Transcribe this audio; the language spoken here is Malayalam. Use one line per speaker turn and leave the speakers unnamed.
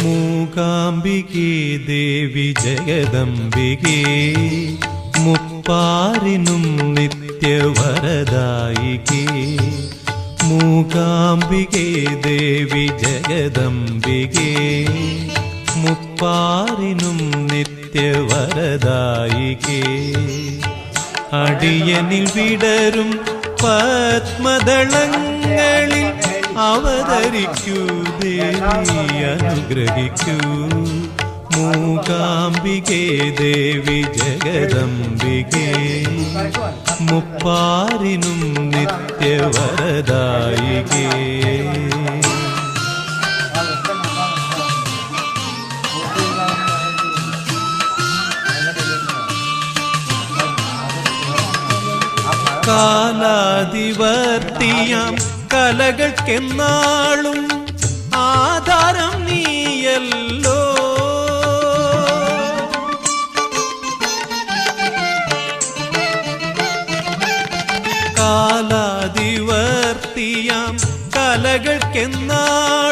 മൂകാംബികേ ദേവി ജഗദംബികേ മുപ്പാരിനും നിത്യവരദായികേ. മൂകാംബികേ ദേവി ജഗദംബികേ മുപ്പാരിനും നിത്യവരദായികേ. അടിയനിൽ വിടരും പത്മദളങ്ങളിൽ അവതരിക്കൂ ദേവി അനുഗ്രഹിക്കൂ. മൂകാംബികേ ദേവി ജഗദംബികേ മുപ്പാരിനും നിത്യവരദായികേ. കാലാതിവർത്തിയാം കലകൾക്കെന്നാളും ആധാരം നീയല്ലോ. കാലാതിവർത്തിയാം കലകൾക്കെന്നാളും